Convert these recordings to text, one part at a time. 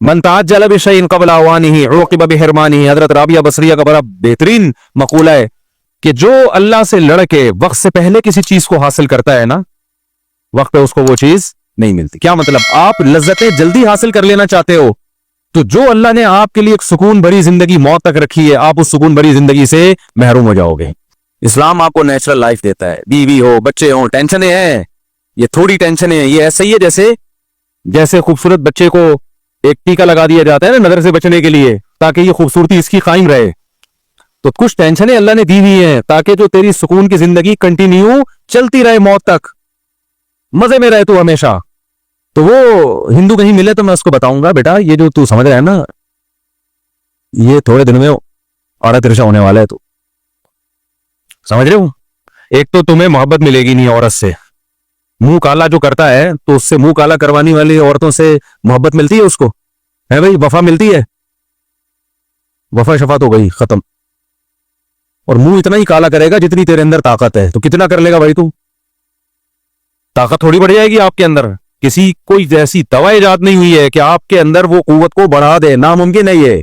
من تعجل بشيء قبل اوانه عوقب بحرمانه. حضرت رابعہ بصریہ کا بڑا بہترین مقولہ ہے کہ جو اللہ سے لڑ کے وقت سے پہلے کسی چیز کو حاصل کرتا ہے نا، وقت پہ اس کو وہ چیز نہیں ملتی. کیا مطلب؟ آپ لذتیں جلدی حاصل کر لینا چاہتے ہو، تو جو اللہ نے آپ کے لیے ایک سکون بھری زندگی موت تک رکھی ہے، آپ اس سکون بھری زندگی سے محروم ہو جاؤ گے. اسلام آپ کو نیچرل لائف دیتا ہے، بیوی ہو، بچے ہوں، ٹینشنیں ہیں، یہ تھوڑی ٹینشنیں ہیں. یہ ایسا ہی ہے جیسے خوبصورت بچے کو ایک ٹیکا لگا دیا جاتا ہے نا نظر سے بچنے کے لیے، تاکہ یہ خوبصورتی اس کی قائم رہے. تو کچھ ٹینشنیں اللہ نے دی ہوئی ہیں تاکہ جو تیری سکون کی زندگی کنٹینیو چلتی رہے موت تک، مزے میں رہے تو ہمیشہ. تو وہ ہندو کہیں ملے تو میں اس کو بتاؤں گا، بیٹا یہ جو تو سمجھ رہا ہے نا، یہ تھوڑے دن میں آڑا ترشا ہونے والا ہے. تو سمجھ رہے ہو؟ ایک تو تمہیں محبت ملے گی نہیں عورت سے، منہ کالا جو کرتا ہے تو اس سے منہ کالا کروانے والی عورتوں سے محبت ملتی ہے اس کو، ہے بھائی؟ وفا ملتی ہے؟ وفا شفا تو گئی ختم. اور منہ اتنا ہی کالا کرے گا جتنی تیرے اندر طاقت ہے. تو کتنا کر لے گا بھائی؟ تو طاقت تھوڑی بڑھ جائے گی آپ کے اندر. کسی کوئی ایسی دوا ایجاد نہیں ہوئی ہے کہ آپ کے اندر وہ قوت کو بڑھا دے، ناممکن ہے. یہ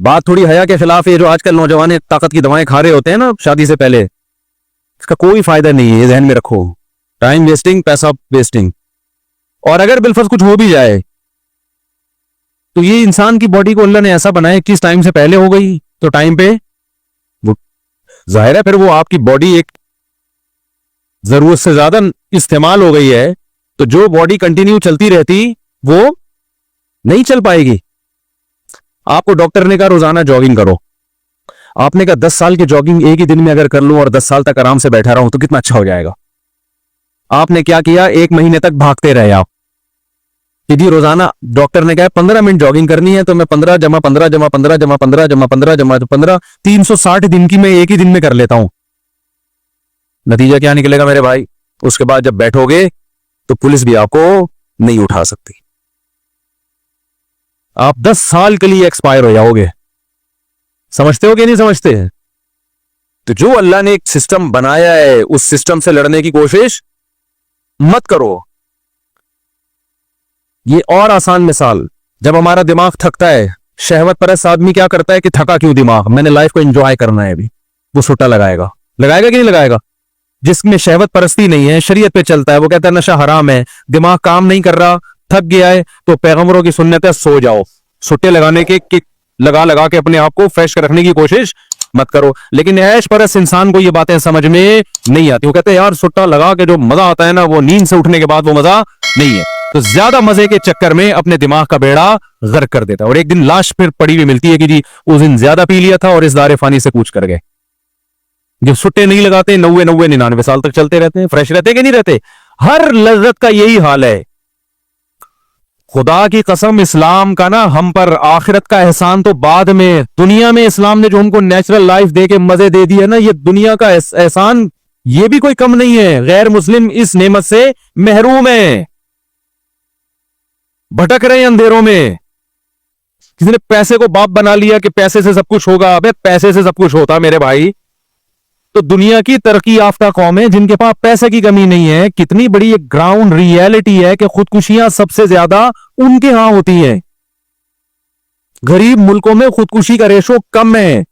بات تھوڑی حیا کے خلاف ہے. جو آج کل نوجوان طاقت کی دوائیں کھا رہے ہوتے ہیں نا شادی سے پہلے، اس کا کوئی فائدہ نہیں ہے. یہ ذہن میں رکھو، ٹائم ویسٹنگ، پیسہ ویسٹنگ. اور اگر بالفرض کچھ ہو بھی جائے تو یہ انسان کی باڈی کو اللہ نے ایسا بنایا کس ٹائم سے پہلے ہو گئی تو ٹائم پہ ظاہر ہے پھر وہ آپ کی باڈی ایک ضرورت سے زیادہ استعمال ہو گئی ہے. تو جو باڈی کنٹینیو چلتی رہتی وہ نہیں چل پائے گی. آپ کو ڈاکٹر نے کہا روزانہ جاگنگ کرو، آپ نے کہا 10 سال کی جاگنگ ایک ہی دن میں اگر کر لوں اور 10 سال تک آرام سے بیٹھا رہوں تو کتنا اچھا ہو جائے گا. آپ نے کیا کیا؟ 1 مہینے تک بھاگتے رہے آپ کہ جی روزانہ ڈاکٹر نے کہا 15 منٹ جاگنگ کرنی ہے تو میں 15 جمع 15 جمع 15 جمع 15 جمع 15 جمع 15 360 دن کی میں ایک ہی دن میں کر لیتا ہوں. نتیجہ کیا نکلے گا میرے بھائی؟ اس کے بعد جب بیٹھو گے تو پولیس بھی آپ کو نہیں اٹھا سکتی. آپ 10 سال کے لیے ایکسپائر ہو جاؤ گے. سمجھتے ہو کہ نہیں سمجھتے؟ تو جو اللہ نے ایک سسٹم بنایا ہے اس سسٹم سے لڑنے کی کوشش مت کرو. یہ اور آسان مثال، جب ہمارا دماغ تھکتا ہے، شہوت پرست آدمی کیا کرتا ہے کہ تھکا کیوں دماغ، میں نے لائف کو انجوائے کرنا ہے، ابھی وہ سٹا لگائے گا کہ نہیں لگائے گا؟ جس میں شہوت پرستی نہیں ہے، شریعت پہ چلتا ہے، وہ کہتا ہے نشہ حرام ہے، دماغ کام نہیں کر رہا، تھک گیا ہے، تو پیغمبروں کی سنت ہے سو جاؤ. سٹے لگانے کے لگا کے اپنے آپ کو فریش رکھنے کی کوشش مت کرو. لیکن عیش پرست انسان کو یہ باتیں سمجھ میں نہیں آتی. وہ کہتے ہیں یار سٹا لگا کے جو مزہ آتا ہے نا وہ نیند سے اٹھنے کے بعد وہ مزہ نہیں ہے. تو زیادہ مزے کے چکر میں اپنے دماغ کا بیڑا غرق کر دیتا ہے، اور ایک دن لاش پھر پڑی ہوئی ملتی ہے کہ جی اس دن زیادہ پی لیا تھا اور اس دار فانی سے کوچ کر گئے. جو سٹے نہیں لگاتے 90 99 سال تک چلتے رہتے ہیں، فریش رہتے کہ نہیں رہتے؟ ہر لذت کا یہی حال ہے. خدا کی قسم اسلام کا نا ہم پر آخرت کا احسان تو بعد میں، دنیا میں اسلام نے جو ہم کو نیچرل لائف دے کے مزے دے دی ہے نا، یہ دنیا کا احسان یہ بھی کوئی کم نہیں ہے. غیر مسلم اس نعمت سے محروم ہیں، بھٹک رہے ہیں اندھیروں میں. کسی نے پیسے کو باپ بنا لیا کہ پیسے سے سب کچھ ہوگا. ابے پیسے سے سب کچھ ہوتا میرے بھائی. تو دنیا کی ترقی یافتہ قومیں جن کے پاس پیسے کی کمی نہیں ہے، کتنی بڑی ایک گراؤنڈ ریئلٹی ہے کہ خودکشیاں سب سے زیادہ ان کے ہاں ہوتی ہیں. غریب ملکوں میں خودکشی کا ریشو کم ہے.